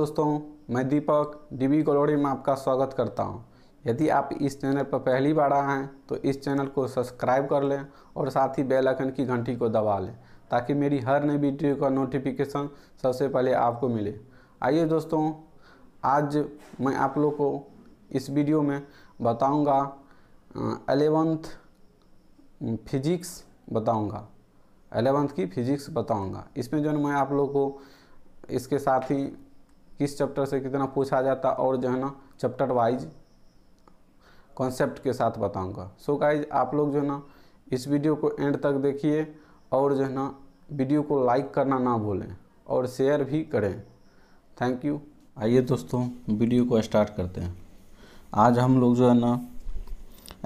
दोस्तों, मैं दीपक डीबी कॉलोड़ी में आपका स्वागत करता हूं। यदि आप इस चैनल पर पहली बार आए हैं तो इस चैनल को सब्सक्राइब कर लें और साथ ही बेल आइकन की घंटी को दबा लें ताकि मेरी हर नई वीडियो का नोटिफिकेशन सबसे पहले आपको मिले। आइए दोस्तों, आज मैं आप लोग को इस वीडियो में बताऊंगा 11th फिजिक्स बताऊंगा, 11th की फिजिक्स बताऊंगा। इसमें जो है मैं आप लोग को इसके साथ ही किस चैप्टर से कितना पूछा जाता और जो है ना चैप्टर वाइज कॉन्सेप्ट के साथ बताऊंगा। सो गाइज, आप लोग जो है ना इस वीडियो को एंड तक देखिए और जो है ना वीडियो को लाइक करना ना भूलें और शेयर भी करें। Thank you. आइए दोस्तों, वीडियो को स्टार्ट करते हैं। आज हम लोग जो है ना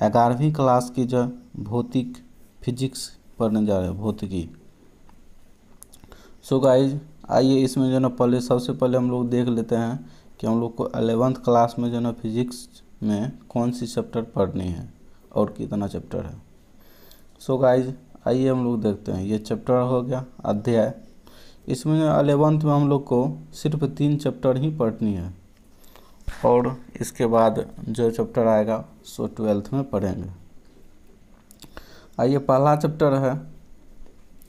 11वीं क्लास की जो भौतिक फिजिक्स पढ़ने जा रहे हैं, भौतिकी। सो गाइज, आइए इसमें जो है ना सबसे पहले हम लोग देख लेते हैं कि हम लोग को 11th क्लास में जो है ना फिजिक्स में कौन सी चैप्टर पढ़नी है और कितना चैप्टर है। सो गाइज, आइए हम लोग देखते हैं। ये चैप्टर हो गया अध्याय। इसमें 11th में हम लोग को सिर्फ 3 चैप्टर ही पढ़नी है और इसके बाद जो चैप्टर आएगा सो 12th में पढ़ेंगे। आइए, पहला चैप्टर है,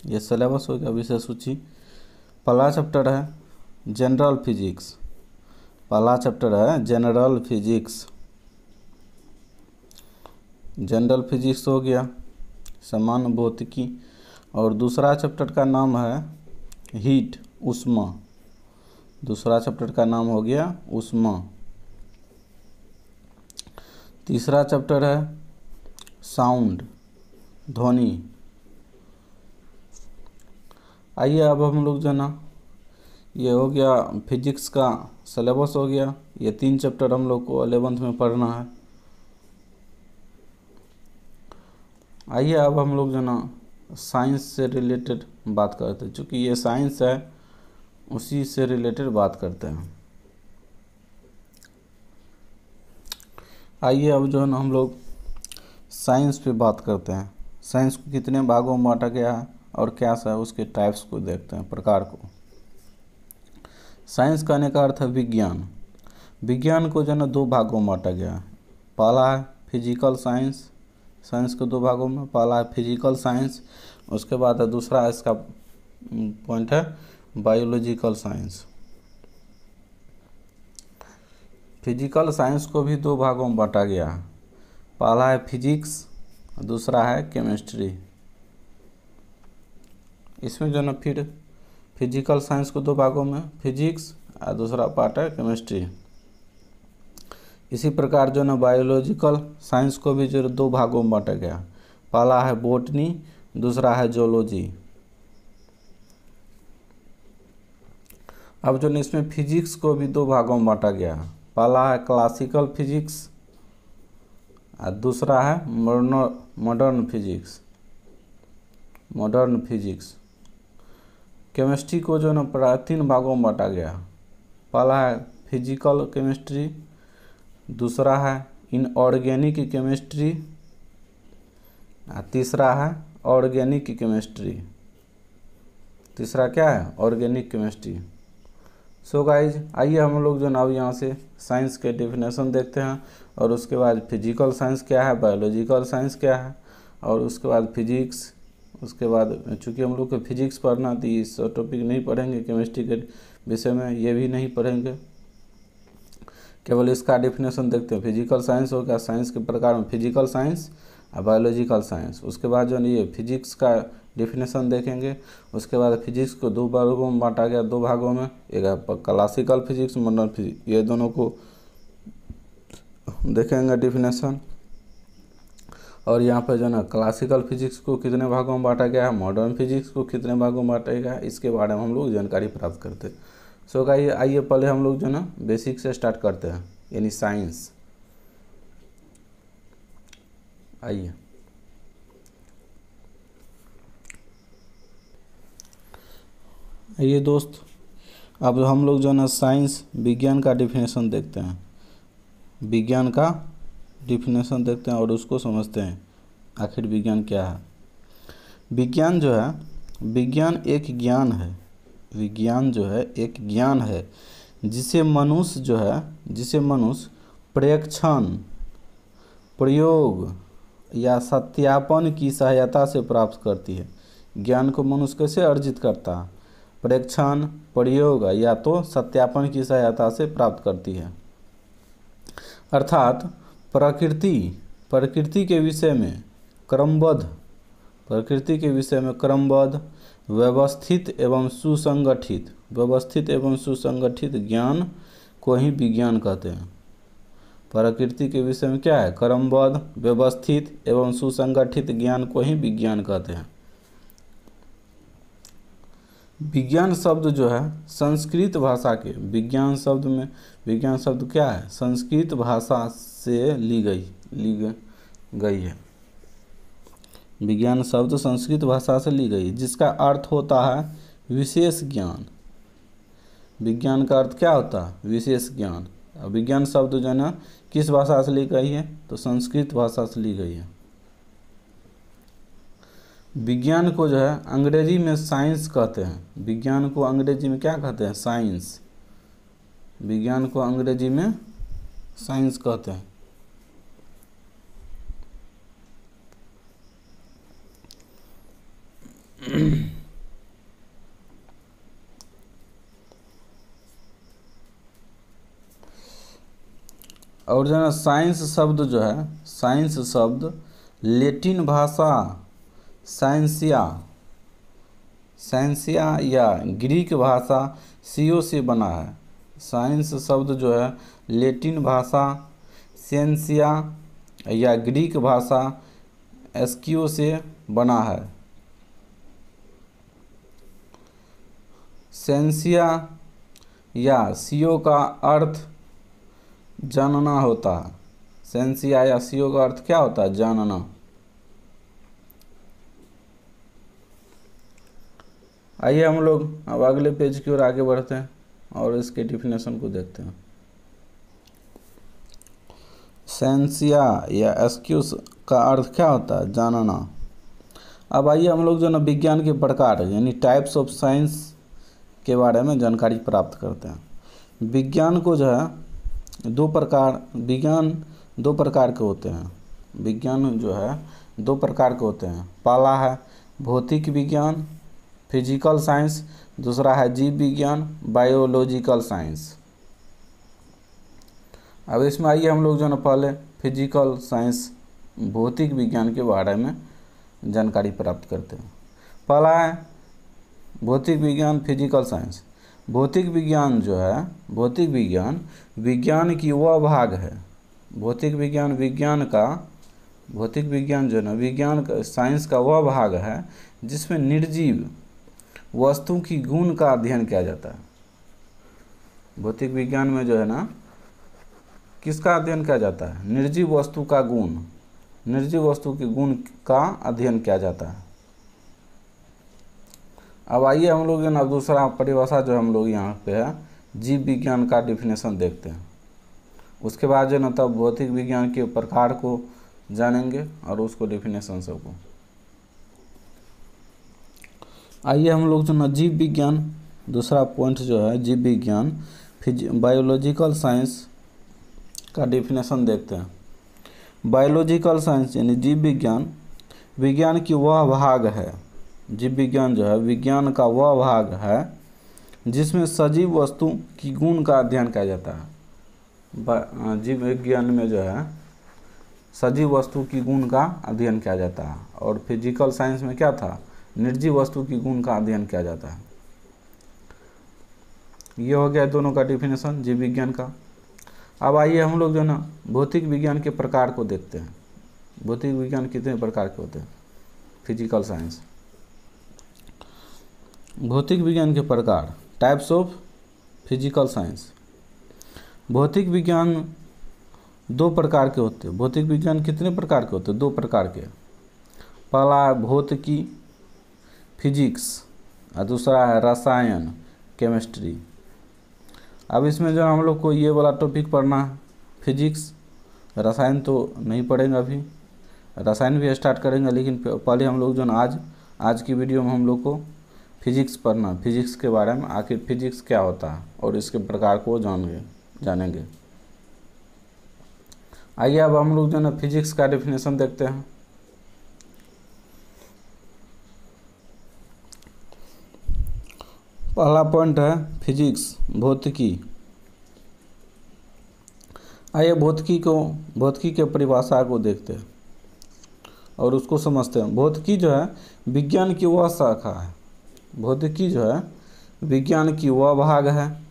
ये सिलेबस हो गया विषय सूची। पहला चैप्टर है जनरल फिजिक्स। पहला चैप्टर है जनरल फिजिक्स। जनरल फिजिक्स हो गया, सामान्य भौतिकी। और दूसरा चैप्टर का नाम है हीट, ऊष्मा। दूसरा चैप्टर का नाम हो गया ऊष्मा। तीसरा चैप्टर है साउंड, ध्वनि। आइए अब हम लोग जो ना, ये हो गया फिजिक्स का सिलेबस हो गया। ये 3 चैप्टर हम लोग को 11th में पढ़ना है। आइए अब हम लोग जो ना साइंस से रिलेटेड बात करते हैं। चूँकि ये साइंस है उसी से रिलेटेड बात करते हैं। आइए अब जो है ना हम लोग साइंस पे बात करते हैं। साइंस को कितने भागों में बांटा गया है और क्या सा है, उसके टाइप्स को देखते हैं, प्रकार को। साइंस कहने का अर्थ है विज्ञान। विज्ञान को जो है ना 2 भागों में बांटा गया है। पहला है फिजिकल साइंस। साइंस को 2 भागों में, पहला है फिजिकल साइंस, उसके बाद है दूसरा इसका पॉइंट है बायोलॉजिकल साइंस। फिजिकल साइंस को भी 2 भागों में बांटा गया है। पहला है फिजिक्स, दूसरा है केमिस्ट्री। इसमें जो ना फिर फिजिकल साइंस को 2 भागों में, फिजिक्स और दूसरा पार्ट है केमिस्ट्री। इसी प्रकार जो ना बायोलॉजिकल साइंस को भी जो 2 भागों में बांटा गया। पहला है बॉटनी, दूसरा है जूलॉजी। अब जो इसमें फिजिक्स को भी 2 भागों में बांटा गया। पहला है क्लासिकल फिजिक्स और दूसरा है modern physics. Modern physics. Chemistry को जो ना प्राय 3 भागों में बांटा गया। पहला है फिजिकल केमिस्ट्री, दूसरा है इनऑर्गेनिक केमिस्ट्री और तीसरा है ऑर्गेनिक केमिस्ट्री। तीसरा क्या है? Organic chemistry. सो गाइज, आइए हम लोग जो ना अब यहाँ से साइंस के डेफिनेशन देखते हैं और उसके बाद फिजिकल साइंस क्या है, बायोलॉजिकल साइंस क्या है और उसके बाद फिजिक्स। उसके बाद चूँकि हम लोग को फिजिक्स पढ़ना थी, इस टॉपिक नहीं पढ़ेंगे। केमिस्ट्री के विषय में ये भी नहीं पढ़ेंगे, केवल इसका डेफिनेशन देखते हैं। फिजिकल साइंस हो गया, साइंस के प्रकार में फिजिकल साइंस और बायोलॉजिकल साइंस। उसके बाद जो है ये फिजिक्स का डेफिनेशन देखेंगे। उसके बाद फिजिक्स को 2 वर्गों में बांटा गया, 2 भागों में। एक है क्लासिकल फिजिक्स, मॉडर्न फिजिक्स। ये दोनों को देखेंगे डेफिनेशन। और यहाँ पर जो है ना क्लासिकल फिजिक्स को कितने भागों में बांटा गया है, मॉडर्न फिजिक्स को कितने भागों में बांटा गया है, इसके बारे में हम लोग जानकारी प्राप्त करते हैं। सो गाइस, आइए पहले हम लोग जो ना बेसिक से स्टार्ट करते हैं, यानी साइंस। आइए, आइए दोस्त, अब हम लोग जो ना साइंस विज्ञान का डेफिनेशन देखते हैं। विज्ञान का डेफिनेशन देखते हैं और उसको समझते हैं आखिर विज्ञान क्या है। विज्ञान जो है, विज्ञान एक ज्ञान है। विज्ञान जो है एक ज्ञान है जिसे मनुष्य प्रेक्षण, प्रयोग या सत्यापन की सहायता से प्राप्त करती है। ज्ञान को मनुष्य कैसे अर्जित करता है? प्रेक्षण, प्रयोग या तो सत्यापन की सहायता से प्राप्त करती है। अर्थात प्रकृति के विषय में क्रमबद्ध, व्यवस्थित एवं सुसंगठित ज्ञान को ही विज्ञान कहते हैं। प्रकृति के विषय में क्या है? क्रमबद्ध, व्यवस्थित एवं सुसंगठित ज्ञान को ही विज्ञान कहते हैं। विज्ञान शब्द जो है संस्कृत भाषा के, विज्ञान शब्द क्या है? संस्कृत भाषा से ली गई है। विज्ञान शब्द संस्कृत भाषा से ली गई, जिसका अर्थ होता है विशेष ज्ञान। विज्ञान का अर्थ क्या होता है? विशेष ज्ञान। विज्ञान शब्द जो है ना किस भाषा से ली गई है? तो संस्कृत भाषा से ली गई है। विज्ञान को जो है अंग्रेजी में साइंस कहते हैं। विज्ञान को अंग्रेजी में क्या कहते हैं? साइंस। विज्ञान को अंग्रेजी में साइंस कहते हैं। और जो है साइंस शब्द लैटिन भाषा साइंसिया या ग्रीक भाषा सीओ से बना है। साइंस शब्द जो है लैटिन भाषा सेंसिया या ग्रीक भाषा एस्कियो से बना है। सेंसिया या सीओ का अर्थ जानना होता है। सेंसिया या सीओ का अर्थ क्या होता है? जानना। आइए हम लोग अब अगले पेज की ओर आगे बढ़ते हैं और इसके डिफिनेशन को देखते हैं। सेंसिया या एस्क्यूज का अर्थ क्या होता है? जानना। अब आइए हम लोग जो ना विज्ञान के प्रकार यानी टाइप्स ऑफ साइंस के बारे में जानकारी प्राप्त करते हैं। विज्ञान को जो है दो प्रकार के होते हैं। विज्ञान जो है दो प्रकार के होते हैं। पहला है भौतिक विज्ञान फिजिकल साइंस, दूसरा है जीव विज्ञान बायोलॉजिकल साइंस। अब इसमें आइए हम लोग जो है पहले फिजिकल साइंस भौतिक विज्ञान के बारे में जानकारी प्राप्त करते हैं। पहला है भौतिक विज्ञान फिजिकल साइंस। भौतिक विज्ञान जो है विज्ञान की वह भाग है। भौतिक विज्ञान जो है ना विज्ञान का साइंस का वह भाग है जिसमें निर्जीव वस्तु की गुण का अध्ययन किया जाता है। भौतिक विज्ञान में जो है ना किसका अध्ययन किया जाता है? निर्जीव वस्तु के गुण का अध्ययन किया जाता है। अब आइए हम लोग ना दूसरा परिभाषा जो हम लोग यहाँ पे है जीव विज्ञान का डिफिनेशन देखते हैं। उसके बाद जो ना तब भौतिक विज्ञान के प्रकार को जानेंगे और उसको डिफिनेशन सबको। आइए हम लोग जो ना जीव विज्ञान दूसरा पॉइंट जो है जीव विज्ञान बायोलॉजिकल साइंस का डिफिनेशन देखते हैं। बायोलॉजिकल साइंस यानी जीव विज्ञान की वह भाग है। जीव विज्ञान जो है विज्ञान का वह भाग है जिसमें सजीव वस्तु की गुण का अध्ययन किया जाता है। जीव विज्ञान में जो है सजीव वस्तु की गुण का अध्ययन किया जाता है और फिजिकल साइंस में क्या था? निर्जीव वस्तु की गुण का अध्ययन किया जाता है। ये हो गया दोनों का डिफिनेशन जीव विज्ञान का। अब आइए हम लोग जो ना भौतिक विज्ञान के प्रकार को देखते हैं। भौतिक विज्ञान कितने प्रकार के होते हैं? Physical science. भौतिक विज्ञान के प्रकार टाइप्स ऑफ फिजिकल साइंस। भौतिक विज्ञान दो प्रकार के होते हैं। भौतिक विज्ञान कितने प्रकार के होते हैं? दो प्रकार के। पहला है भौतिकी फिजिक्स और दूसरा है रसायन केमिस्ट्री। अब इसमें जो हम लोग को ये वाला टॉपिक पढ़ना है फिजिक्स। रसायन तो नहीं पढ़ेंगे अभी, रसायन भी स्टार्ट करेंगे, लेकिन पहले हम लोग जो ना आज की वीडियो में हम लोग को फिजिक्स पढ़ना, फिजिक्स के बारे में, आखिर फिजिक्स क्या होता है और इसके प्रकार को जानेंगे। आइए अब हम लोग जो है फिजिक्स का डेफिनेशन देखते हैं। पहला पॉइंट है फिजिक्स, भौतिकी। आइए भौतिकी के परिभाषा को देखते हैं और उसको समझते हैं। भौतिकी जो है विज्ञान की वह शाखा है, भौतिकी जो है विज्ञान की वह भाग है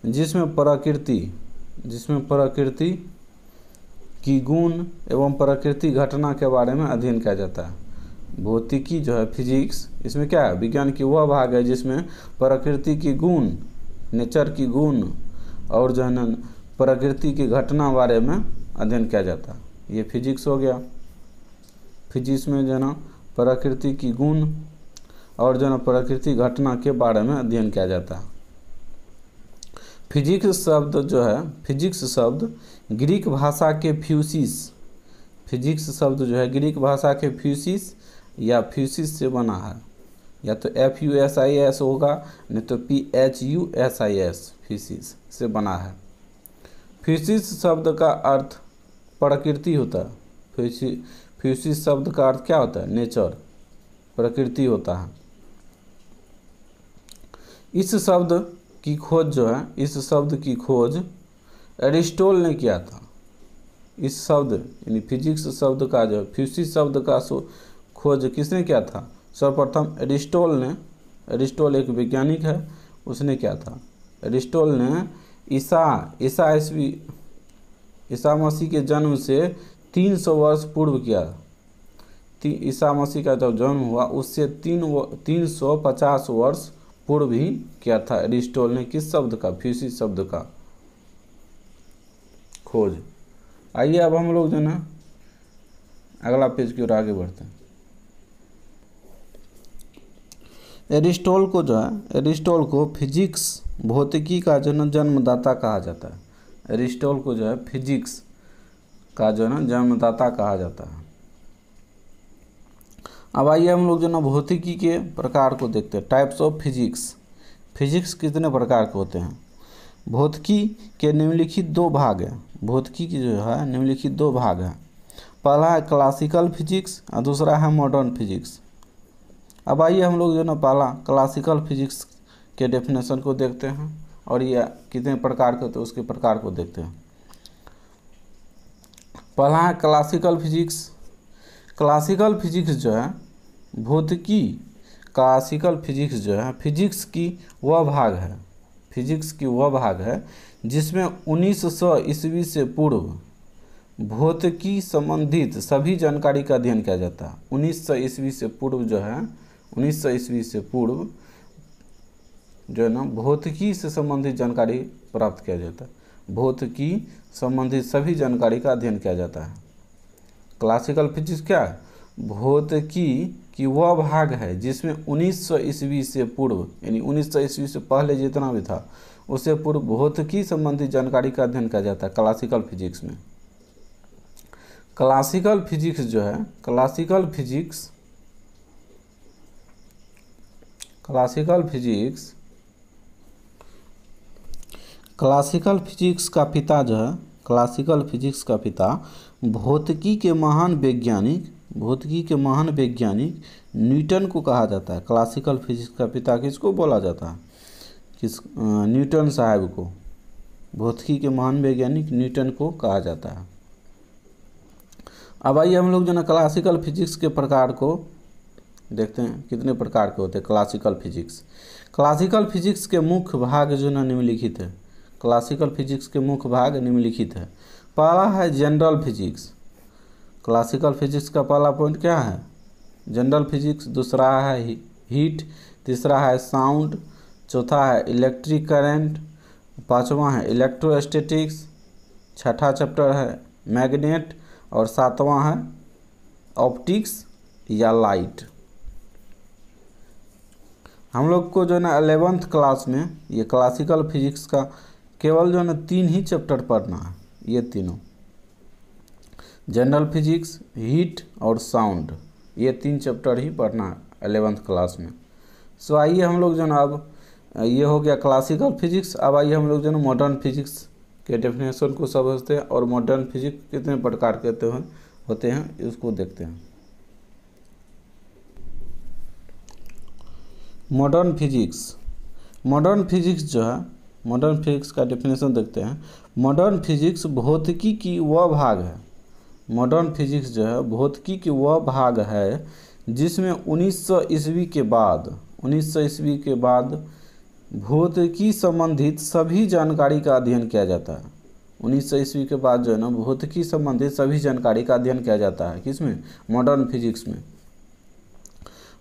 जिसमें प्रकृति की गुण एवं प्रकृति घटना के बारे में अध्ययन किया जाता है। भौतिकी जो है फिजिक्स, इसमें क्या है, विज्ञान की वह भाग है जिसमें प्रकृति की गुण, नेचर की गुण और जो है ना प्रकृति की घटना बारे में अध्ययन किया जाता है। ये फिजिक्स हो गया। फिजिक्स में जो है ना प्रकृति की गुण और जो है ना प्रकृति घटना के बारे में अध्ययन किया जाता है। फिजिक्स शब्द जो है, फिजिक्स शब्द ग्रीक भाषा के फिजिक्स शब्द जो है ग्रीक भाषा के फ्यूसिस या फ्यूसिस से बना है। या तो FUSIS होगा, नहीं तो PHUSIS, फ्यूसिस से बना है। फ्यूसिस शब्द का अर्थ प्रकृति होता है। फ्यूसिस शब्द का अर्थ क्या होता है, नेचर, प्रकृति होता है। इस शब्द की खोज एरिस्टोटल ने किया था। इस शब्द यानी फिजिक्स शब्द का जो फ्यूसिस शब्द का खोज किसने किया था, सर्वप्रथम एरिस्टोटल एक वैज्ञानिक है, उसने किया था। एरिस्टोटल ने ईसा मसीह के जन्म से 300 वर्ष पूर्व किया। ईसा मसीह का जब जन्म हुआ उससे 350 वर्ष पूर्व ही किया था एरिस्टोटल ने किस शब्द का, फ्यूसिस शब्द का खोज। आइए अब हम लोग जो ना अगला पेज की ओर आगे बढ़ते हैं। एरिस्टोटल को फिजिक्स, भौतिकी का जो है जन्मदाता कहा जाता है। एरिस्टोटल को जो है फिजिक्स का जो है ना जन्मदाता कहा जाता है। अब आइए हम लोग जो ना भौतिकी के प्रकार को देखते हैं, टाइप्स ऑफ फिजिक्स। फिजिक्स कितने प्रकार के होते हैं। भौतिकी के निम्नलिखित दो भाग हैं। भौतिकी की जो है निम्नलिखित दो भाग हैं। पहला है क्लासिकल फिजिक्स और दूसरा है मॉडर्न फिजिक्स। अब आइए हम लोग जो ना पहला क्लासिकल फिजिक्स के डेफिनेशन को देखते हैं और ये कितने प्रकार के होते हैं उसके प्रकार को देखते हैं। पहला है क्लासिकल फिजिक्स। क्लासिकल फिजिक्स जो है भौतिकी, क्लासिकल फिजिक्स जो है फिजिक्स की वह भाग है जिसमें 1900 ईस्वी से पूर्व भौतिकी संबंधित सभी जानकारी का अध्ययन किया जाता है। 1900 ईस्वी से पूर्व जो है 1900 ईस्वी से पूर्व जो है ना भौतिकी से संबंधित जानकारी प्राप्त किया जाता है। भौतिकी संबंधित सभी जानकारी का अध्ययन किया जाता है। क्लासिकल फिजिक्स क्या है, भौतिकी की वह भाग है जिसमें 1900 ईस्वी से पूर्व यानी 1900 ईस्वी से पहले जितना भी था उससे पूर्व भौतिकी संबंधित जानकारी का अध्ययन किया जाता है क्लासिकल फिजिक्स में। क्लासिकल फिजिक्स जो है क्लासिकल फिजिक्स का पिता जो है, क्लासिकल फिजिक्स का पिता भौतिकी के महान वैज्ञानिक न्यूटन को कहा जाता है। क्लासिकल फिजिक्स का पिता किसको बोला जाता है, न्यूटन साहब को। भौतिकी के महान वैज्ञानिक न्यूटन को कहा जाता है। अब आइए हम लोग जो ना क्लासिकल फिजिक्स के प्रकार को देखते हैं, कितने प्रकार के होते हैं क्लासिकल फिजिक्स। क्लासिकल फिजिक्स के मुख्य भाग जो ना निम्नलिखित है। क्लासिकल फिजिक्स के मुख्य भाग निम्नलिखित है। पहला है जनरल फिजिक्स। क्लासिकल फिजिक्स का पहला पॉइंट क्या है, जनरल फिजिक्स। दूसरा है हीट, तीसरा है साउंड, चौथा है इलेक्ट्रिक करंट, पांचवा है इलेक्ट्रोस्टैटिक्स, छठा चैप्टर है मैग्नेट और सातवां है ऑप्टिक्स या लाइट। हम लोग को जो है ना 11th क्लास में ये क्लासिकल फिजिक्स का केवल जो है ना 3 ही चैप्टर पढ़ना है। ये तीनों जनरल फिजिक्स, हीट और साउंड, ये 3 चैप्टर ही पढ़ना है 11th क्लास में। सो आइए हम लोग जो ना अब ये हो गया क्लासिकल फिजिक्स। अब आइए हम लोग जो ना मॉडर्न फिजिक्स के डेफिनेशन को समझते हैं और मॉडर्न फिजिक्स कितने प्रकार के होते हैं इसको देखते हैं। मॉडर्न फिजिक्स जो है, मॉडर्न फिजिक्स का डेफिनेशन देखते हैं। मॉडर्न फिजिक्स भौतिकी की वह भाग है, मॉडर्न फिजिक्स जो है भौतिकी की वह भाग है जिसमें 1900 ईस्वी के बाद भौतिकी संबंधित सभी जानकारी का अध्ययन किया जाता है। 1900 ईस्वी के बाद जो है ना भौतिकी संबंधित सभी जानकारी का अध्ययन किया जाता है। किसमें? मॉडर्न फिजिक्स में।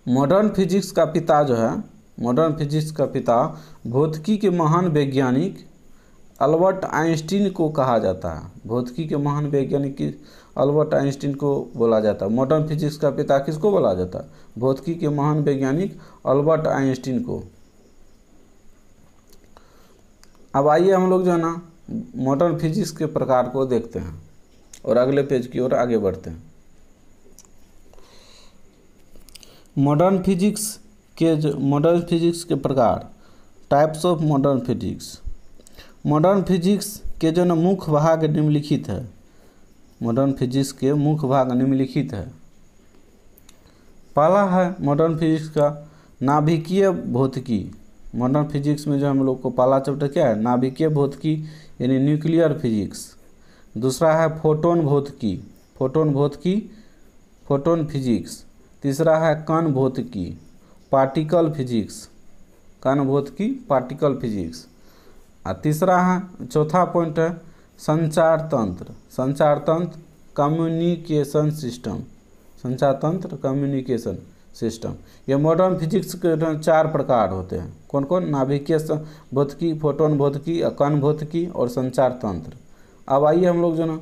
मॉडर्न फिजिक्स का पिता जो है, मॉडर्न फिजिक्स का पिता भौतिकी के महान वैज्ञानिक अल्बर्ट आइंस्टीन को कहा जाता है। भौतिकी के महान वैज्ञानिक अल्बर्ट आइंस्टीन को बोला जाता है। मॉडर्न फिजिक्स का पिता किसको बोला जाता है? भौतिकी के महान वैज्ञानिक अल्बर्ट आइंस्टीन को। अब आइए हम लोग जो है ना मॉडर्न फिजिक्स के प्रकार को देखते हैं और अगले पेज की ओर आगे बढ़ते हैं। मॉडर्न फिजिक्स के प्रकार, types of modern physics. Modern physics के जो ना मुख्य भाग निम्नलिखित है। मॉडर्न फिजिक्स के मुख्य भाग निम्नलिखित है। पहला है मॉडर्न फिजिक्स का नाभिकीय भौतिकी। मॉडर्न फिजिक्स में जो हम लोग को पहला चैप्टर क्या है? नाभिकीय भौतिकी यानी न्यूक्लियर फिजिक्स। दूसरा है फोटोन फिजिक्स। तीसरा है कण भौतिकी, पार्टिकल फिजिक्स। और तीसरा है, चौथा पॉइंट है संचार तंत्र कम्युनिकेशन सिस्टम। ये मॉडर्न फिजिक्स के 4 प्रकार होते हैं। कौन कौन? नाभिकीय भौतिकी, फोटोन भौतिकी, कण भौतिकी और संचार तंत्र। अब आइए हम लोग जो ना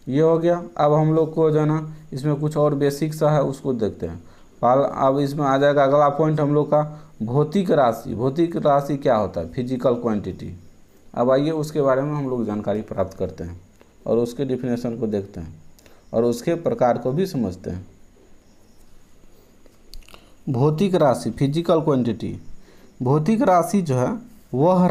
ये हो गया। अब हम लोग को जो ना इसमें कुछ और बेसिक सा है उसको देखते हैं। अब इसमें आ जाएगा अगला पॉइंट हम लोग का भौतिक राशि क्या होता है? Physical quantity. अब आइए उसके बारे में हम लोग जानकारी प्राप्त करते हैं और उसके डिफिनेशन को देखते हैं और उसके प्रकार को भी समझते हैं। भौतिक राशि, फिजिकल क्वांटिटी। भौतिक राशि जो है वह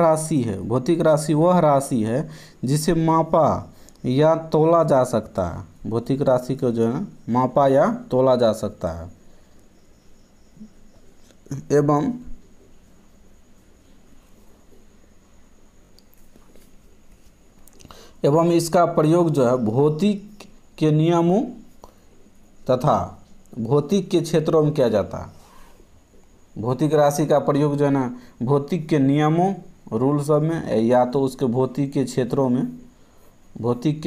राशि है जिसे मापा या तोला जा सकता है। भौतिक राशि को जो है मापा या तोला जा सकता है एवं इसका प्रयोग जो है भौतिक के नियमों तथा भौतिक के क्षेत्रों में किया जाता है। भौतिक राशि का प्रयोग जो है ना भौतिक के नियमों, रूल सब में या तो उसके भौतिक के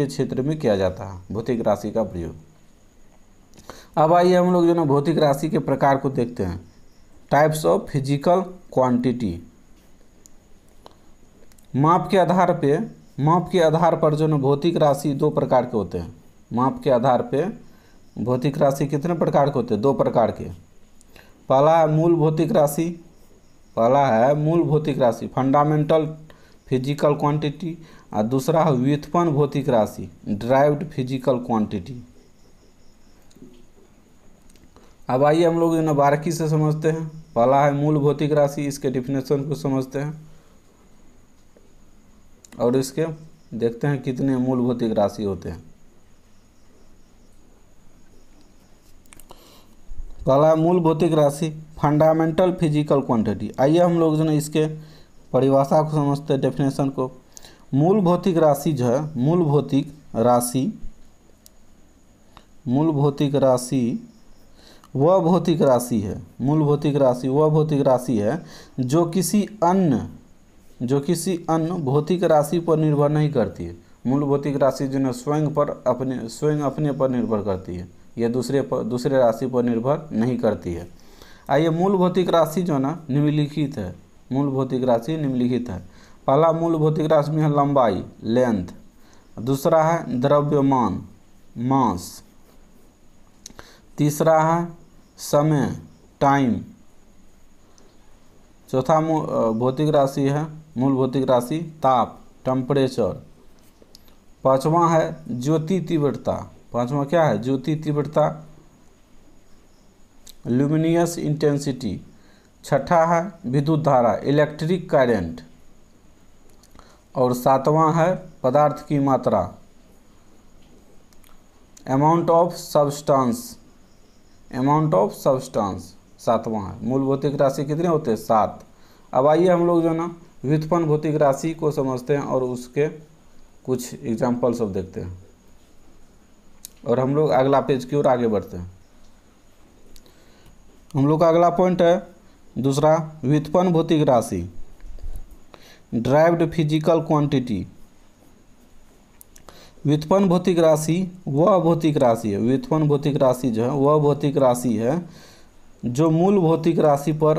क्षेत्र में किया जाता है भौतिक राशि का प्रयोग। अब आइए हम लोग जो ना भौतिक राशि के प्रकार को देखते हैं। Types of physical quantity. माप के आधार पर जो ना भौतिक राशि 2 प्रकार के होते हैं। माप के आधार पे भौतिक राशि कितने प्रकार के होते हैं? 2 प्रकार के। पहला है मूल भौतिक राशि फंडामेंटल फिजिकल क्वांटिटी, और दूसरा है व्युत्पन्न भौतिक राशि ड्राइव्ड फिजिकल क्वांटिटी। अब आइए हम लोग बारीकी से समझते हैं। पहला है मूल भौतिक राशि, इसके डिफिनेशन को समझते हैं और इसके देखते हैं कितने मूल भौतिक राशि होते हैं। पहला मूल भौतिक राशि फंडामेंटल फिजिकल क्वांटिटी। आइए हम लोग जो है इसके परिभाषा को समझते हैं, डेफिनेशन को। मूल भौतिक राशि जो है मूल भौतिक राशि वह भौतिक राशि है जो किसी अन्य भौतिक राशि पर निर्भर नहीं करती है। मूल भौतिक राशि जो है स्वयं अपने पर निर्भर करती है, यह दूसरे राशि पर निर्भर नहीं करती है। आइए मूल भौतिक राशि जो ना निम्नलिखित है। पहला मूल भौतिक राशि में है लंबाई लेंथ, दूसरा है द्रव्यमान मास, तीसरा है समय टाइम, चौथा भौतिक राशि है मूल भौतिक राशि ताप टेम्परेचर, पांचवा है ज्योति तीव्रता। पांचवा क्या है? ज्योति तीव्रता। Luminous intensity. छठा है विद्युत धारा, इलेक्ट्रिक करंट। और सातवां है पदार्थ की मात्रा, amount of substance. Amount of substance सातवां है। मूल भौतिक राशि कितने होते हैं? 7। अब आइए हम लोग जो है ना व्युत्पन्न भौतिक राशि को समझते हैं और उसके कुछ एग्जाम्पल सब देखते हैं और हम लोग अगला पेज की ओर आगे बढ़ते हैं। हम लोग का अगला पॉइंट है दूसरा, व्युत्पन्न भौतिक राशि, ड्राइव्ड फिजिकल क्वांटिटी। व्युत्पन्न भौतिक राशि वह भौतिक राशि है, व्युत्पन्न भौतिक राशि जो है वह भौतिक राशि है जो मूल भौतिक राशि पर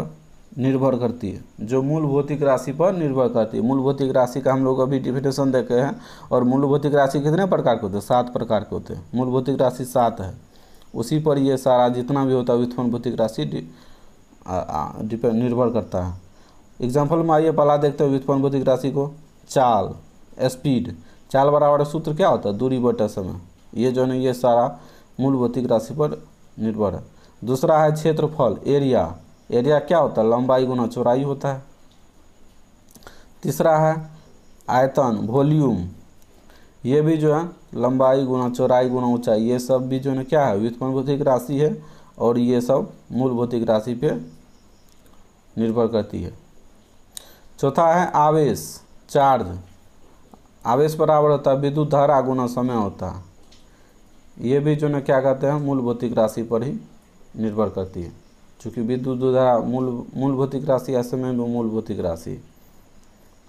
निर्भर करती है, जो मूल भौतिक राशि पर निर्भर करती है। मूल भौतिक राशि का हम लोग अभी डिफिनेशन देखे हैं। और मूल भौतिक राशि कितने प्रकार के होते हैं? 7 प्रकार के होते हैं। मूल भौतिक राशि 7 है, उसी पर ये सारा जितना भी होता है व्युत्पन्न भौतिक राशि निर्भर करता है। एग्जाम्पल में आइए पहला देखते हैं व्युत्पन्न भौतिक राशि को। चाल, स्पीड। चाल बराबर सूत्र क्या होता है? दूरी बटा समय। ये जो है ये सारा मूल भौतिक राशि पर निर्भर है। दूसरा है क्षेत्रफल, एरिया। एरिया क्या होता है? लंबाई गुना चौड़ाई होता है। तीसरा है आयतन, वॉल्यूम। ये भी जो है लंबाई गुना चौड़ाई गुना ऊंचाई, ये सब भी जो है क्या है? व्युत्पन्न भौतिक राशि है और ये सब मूल भौतिक राशि पे निर्भर करती है। चौथा है आवेश, चार्ज। आवेश बराबर होता है विद्युत धारा गुना समय होता है। ये भी जो है क्या कहते हैं? मूल भौतिक राशि पर ही निर्भर करती है, चूँकि विद्युत धारा मूल भौतिक राशि है, समय में मूल भौतिक राशि।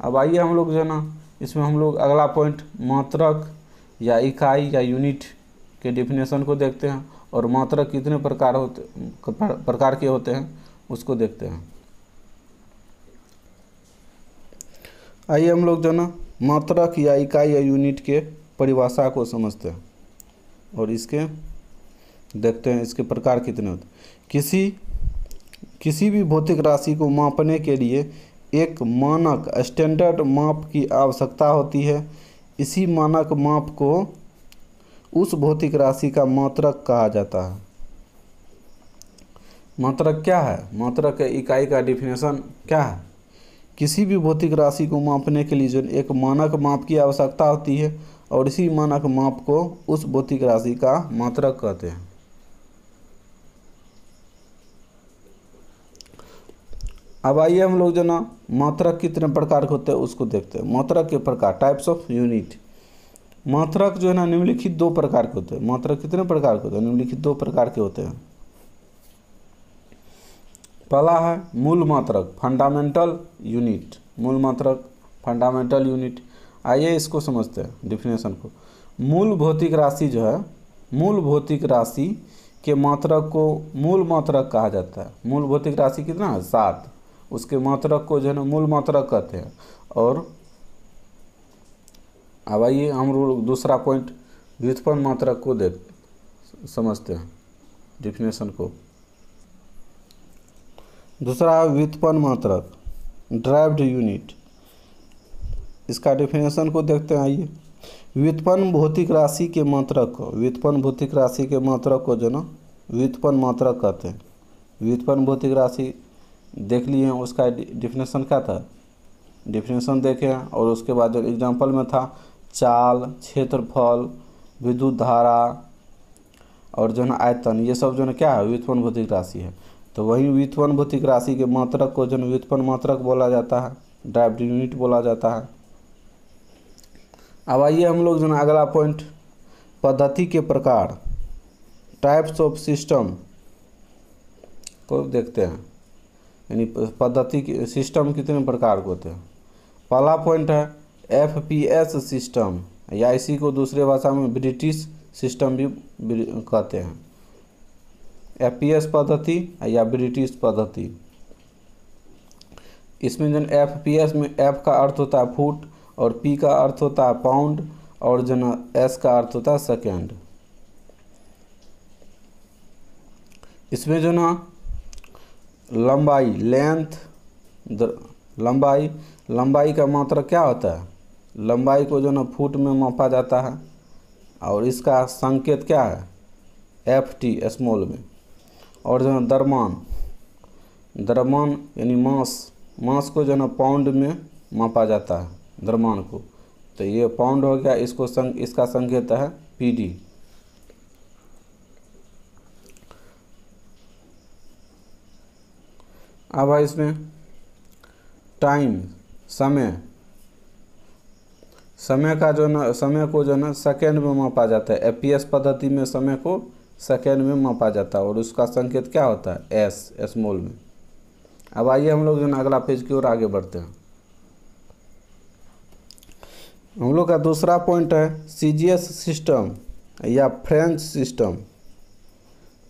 अब आइए हम लोग जो है ना इसमें हम लोग अगला पॉइंट मात्रक या इकाई या यूनिट के डिफिनेशन को देखते हैं और मात्रक कितने प्रकार के होते हैं उसको देखते हैं। आइए हम लोग जो है ना मात्रक या इकाई या यूनिट के परिभाषा को समझते हैं और इसके देखते हैं इसके प्रकार कितने होते हैं। किसी भी भौतिक राशि को मापने के लिए एक मानक स्टैंडर्ड माप की आवश्यकता होती है। इसी मानक माप को उस भौतिक राशि का मात्रक कहा जाता है। मात्रक क्या है? मात्रक इकाई का डिफिनेशन क्या है? किसी भी भौतिक राशि को मापने के लिए जो एक मानक माप की आवश्यकता होती है और इसी मानक माप को उस भौतिक राशि का मात्रक कहते हैं। अब आइए हम लोग जो ना मात्रक कितने प्रकार के होते हैं उसको देखते हैं। मात्रक के प्रकार, टाइप्स ऑफ यूनिट। मात्रक जो है ना निम्नलिखित 2 प्रकार के होते हैं। मात्रक कितने प्रकार के होते हैं? निम्नलिखित 2 प्रकार के होते हैं। पहला है मूल मात्रक, फंडामेंटल यूनिट। मूल मात्रक, फंडामेंटल यूनिट। आइए इसको समझते हैं डिफिनेशन को। मूल भौतिक राशि जो है, मूल भौतिक राशि के मात्रक को मूल मात्रक कहा जाता है। मूल भौतिक राशि कितना है? 7। उसके मात्रक को जो है ना मूल मात्रक कहते हैं। और अब आइए हम लोग दूसरा पॉइंट व्युत्पन्न मात्रक को समझते हैं डिफिनेशन को। दूसरा व्युत्पन्न मात्रक, ड्राइव्ड यूनिट। इसका डिफिनेशन को देखते हैं। आइए, व्युत्पन्न भौतिक राशि के मात्रक को, व्युत्पन्न भौतिक राशि के मात्रक को जो ना व्युत्पन्न मात्रक कहते हैं। व्युत्पन्न भौतिक राशि देख लिए हैं, उसका डिफिनेशन क्या था? डिफिनेशन देखे हैं और उसके बाद जो एग्जाम्पल में था चाल, क्षेत्रफल, विद्युत धारा और जो है आयतन, ये सब जो है क्या है? व्युत्पन्न भौतिक राशि है। तो वही व्युत्पन्न भौतिक राशि के मात्रक को जो व्युत्पन्न मात्रक बोला जाता है, ड्राइव्ड यूनिट बोला जाता है। अब आइए हम लोग जो है अगला पॉइंट पद्धति के प्रकार, टाइप्स ऑफ सिस्टम को देखते हैं। यानी पद्धति के सिस्टम कितने प्रकार के होते हैं। पहला पॉइंट है FPS सिस्टम, या इसी को दूसरे भाषा में ब्रिटिश सिस्टम भी कहते हैं। FPS पद्धति या ब्रिटिश पद्धति। इसमें जो FPS में F का अर्थ होता है फुट और P का अर्थ होता है पाउंड और जो ना S का अर्थ होता है सेकेंड। इसमें जो ना लंबाई, लेंथ, लंबाई का मात्रक क्या होता है? लंबाई को जो ना फुट में मापा जाता है और इसका संकेत क्या है? FT स्मॉल में। और जो है द्रव्यमान, द्रव्यमान यानी मास को जो है ना पाउंड में मापा जाता है द्रव्यमान को, तो ये पाउंड हो गया, इसका संकेत है पीडी। अब है इसमें टाइम, समय का जो ना, समय को जो ना सेकेंड में मापा जाता है। एपीएस पद्धति में समय को सेकेंड में मापा जाता है और उसका संकेत क्या होता है, एस, स्मॉल में। अब आइए हम लोग जो ना अगला पेज की ओर आगे बढ़ते हैं। हम लोग का दूसरा पॉइंट है सीजीएस सिस्टम या फ्रेंच सिस्टम।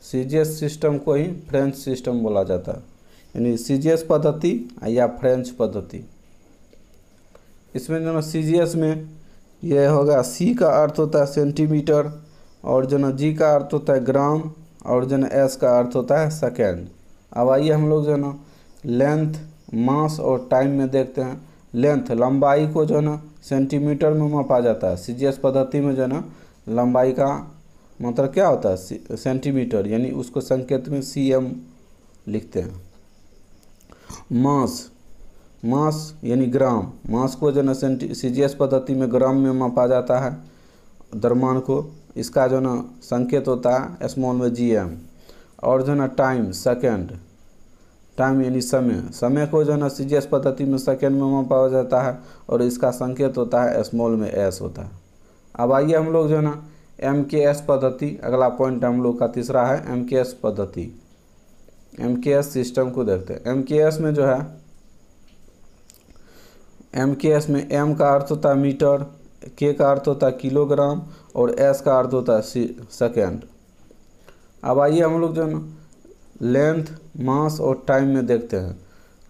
सीजीएस सिस्टम को ही फ्रेंच सिस्टम बोला जाता है, यानी सीजीएस पद्धति या फ्रेंच पद्धति। इसमें जो ना सीजीएस में ये होगा, सी का अर्थ होता है सेंटीमीटर, और जो ना जी का अर्थ होता है ग्राम, और जो ना एस का अर्थ होता है सेकेंड। अब आइए हम लोग जो ना लेंथ, मास और टाइम में देखते हैं। लेंथ, लंबाई को जो ना सेंटीमीटर में मापा जाता है। सीजीएस पद्धति में जो ना लंबाई का मतलब क्या होता है, सेंटीमीटर, यानी उसको संकेत में सीएम लिखते हैं। मास यानी ग्राम, मास को जो ना सीजीएस पद्धति में ग्राम में मापा जाता है द्रव्यमान को, इसका जो ना संकेत होता है स्मॉल में जीएम। और जो ना टाइम, सेकेंड, टाइम यानी समय को जो ना सीजीएस पद्धति में सेकेंड में मापा जाता है और इसका संकेत होता है स्मॉल में एस होता है। अब आइए हम लोग जो ना एमकेएस पद्धति, अगला पॉइंट हम लोग का तीसरा है एमकेएस पद्धति, एमकेएस सिस्टम को देखते हैं। एमकेएस में जो है, एमकेएस में एम का अर्थ होता है मीटर, के का अर्थ होता है किलोग्राम और एस का अर्थ होता है सेकेंड। अब आइए हम लोग जो ना लेंथ, मास और टाइम में देखते हैं।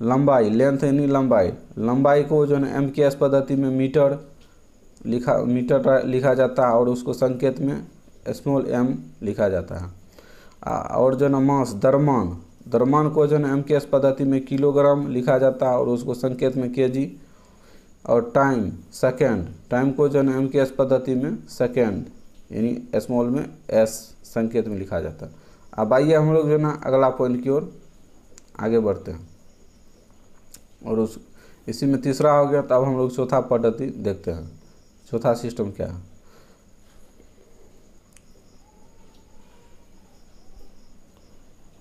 लंबाई, लेंथ यानी लंबाई को जो ना एमकेएस पद्धति में मीटर लिखा जाता है और उसको संकेत में स्मॉल एम लिखा जाता है। और जो ना मास, द्रव्यमान को जो ना एमकेएस पद्धति में किलोग्राम लिखा जाता है और उसको संकेत में केजी। और टाइम, सेकेंड, टाइम को जो ना एमकेएस पद्धति में सेकेंड यानी स्मॉल में एस संकेत में लिखा जाता है। अब आइए हम लोग जो ना अगला पॉइंट की ओर आगे बढ़ते हैं और इसी में तीसरा हो गया, तो अब हम लोग चौथा पद्धति देखते हैं। चौथा सिस्टम क्या है,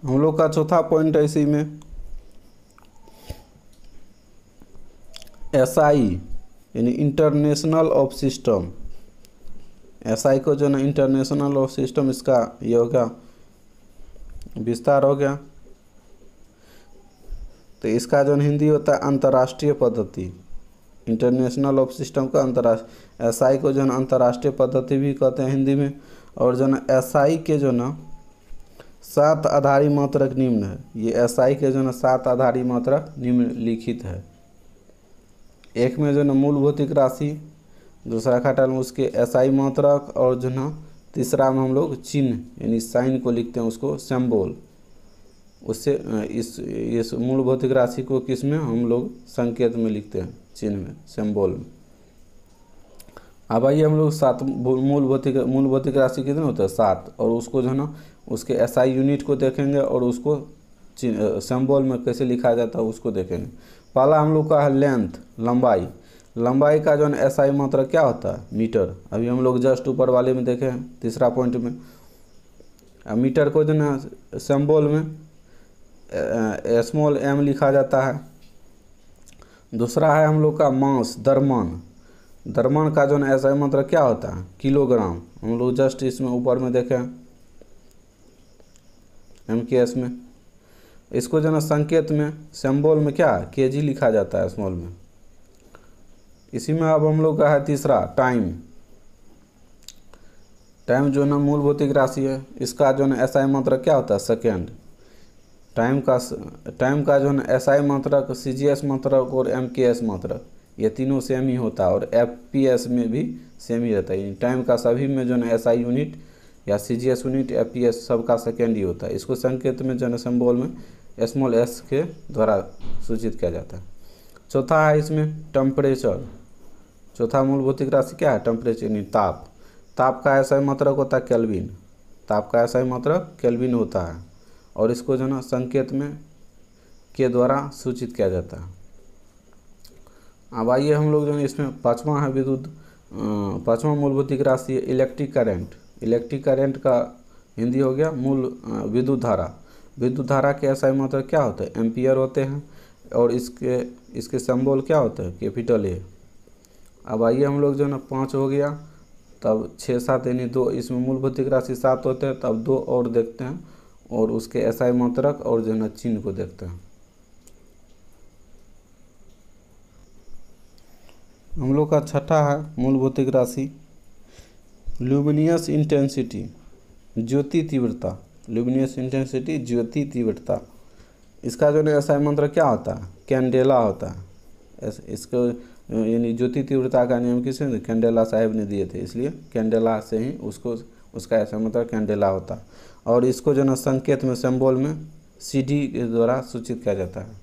हम लोग का चौथा पॉइंट है इसी में एसआई यानी इंटरनेशनल ऑफ सिस्टम। एसआई को जो ना इंटरनेशनल ऑफ सिस्टम, इसका ये हो गया विस्तार हो गया, तो इसका जो हिंदी होता है अंतर्राष्ट्रीय पद्धति। इंटरनेशनल ऑफ सिस्टम का अंतर्राष्ट्रीय, एसआई को जो ना अंतर्राष्ट्रीय पद्धति भी कहते हैं हिंदी में। और जो ना एसआई के जो ना 7 आधारी मात्रक निम्न है। ये एसआई के जो ना 7 आधारी मात्रक निम्नलिखित है। एक में जो ना मूल भौतिक राशि, दूसरा खाटल में उसके एसआई मात्रक, और जो ना तीसरा में हम लोग चिन्ह यानी साइन को लिखते हैं, उसको सिंबल। उससे इस मूल भौतिक राशि को किस में हम लोग संकेत में लिखते हैं, चिन्ह में, सिंबल में। अब आइए हम लोग 7 मूल भौतिक राशि कितने होते हैं, 7, और उसको जो है ना उसके एसआई यूनिट को देखेंगे और उसको सिंबल में कैसे लिखा जाता है उसको देखेंगे। पहला हम लोग का है लेंथ, लंबाई का जो है एसआई मात्रक क्या होता है, मीटर। अभी हम लोग जस्ट ऊपर वाले में देखे हैं तीसरा पॉइंट में। मीटर को जो ना सिंबल में स्मॉल एम लिखा जाता है। दूसरा है हम लोग का मास, द्रव्यमान का जो ना एसआई मात्रक क्या होता है, किलोग्राम। हम लोग जस्ट इसमें ऊपर में देखें एमकेएस में, इसको जो ना संकेत में सिंबल में क्या केजी लिखा जाता है स्मॉल में। इसी में अब हम लोग का है तीसरा टाइम जो ना मूल भौतिक राशि है, इसका जो ना एसआई मात्रक क्या होता है, सेकेंड। टाइम का जो ना एसआई मात्रक, सीजीएस मात्रक और एमकेएस मात्रक, ये तीनों सेम ही होता है और एफपीएस में भी सेम ही रहता है। टाइम का सभी में जो ना एसआई यूनिट या सीजीएस यूनिट, एफपीएस सबका सेकेंड ही होता है। इसको संकेत में जो ना सिंबल में स्मॉल एस के द्वारा सूचित किया जाता है। चौथा है इसमें टेम्परेचर। चौथा मूल भौतिक राशि क्या है, टेम्परेचर यानी ताप का एसआई मात्रक होता है केल्विन। ताप का एसआई मात्रक केल्विन होता है। और इसको जो है ना संकेत में के द्वारा सूचित किया जाता है। अब आइए हम लोग जो है इसमें पाँचवा है पाँचवा मूलभौतिक राशि है इलेक्ट्रिक करंट। इलेक्ट्रिक करंट का हिंदी हो गया मूल विद्युत धारा। विद्युत धारा के SI मात्रक क्या होते हैं? एम्पियर होते हैं। और इसके सिंबल क्या होते हैं? Capital A। अब आइए हम लोग जो है ना 5 हो गया, तब 6 7 यानी 2, इसमें मूल भौतिक राशि 7 होते हैं, तब 2 और देखते हैं और उसके SI मात्रक और जो है ना चिन्ह को देखते हैं। हम लोग का छठा है मूल भौतिक राशि ल्यूमिनियस इंटेंसिटी, ज्योति तीव्रता। ल्यूमिनियस इंटेंसिटी, ज्योति तीव्रता। इसका जो है SI मात्रक क्या होता है? कैंडेला होता है। इसको यानी ज्योति तीव्रता का नियम किसने? कैंडेला साहब ने दिए थे, इसलिए कैंडेला से ही उसका SI मात्रक कैंडेला होता है। और इसको जो ना संकेत में सिंबल में CD के द्वारा सूचित किया जाता है।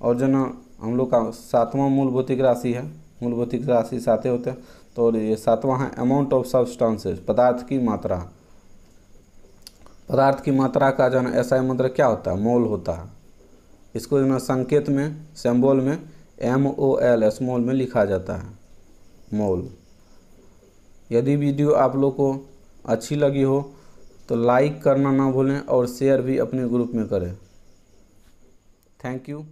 और जो ना हम लोग का 7वां मूल भौतिक राशि है, मूल भौतिक राशि 7 होते हैं, तो ये 7वां है अमाउंट ऑफ सब्सटेंसेस, पदार्थ की मात्रा। पदार्थ की मात्रा का जो है SI मात्रक क्या होता है? मोल होता है। इसको जो ना संकेत में सिंबल में MOL स्मॉल में लिखा जाता है, मोल। यदि वीडियो आप लोग को अच्छी लगी हो तो लाइक करना ना भूलें और शेयर भी अपने ग्रुप में करें। Thank you.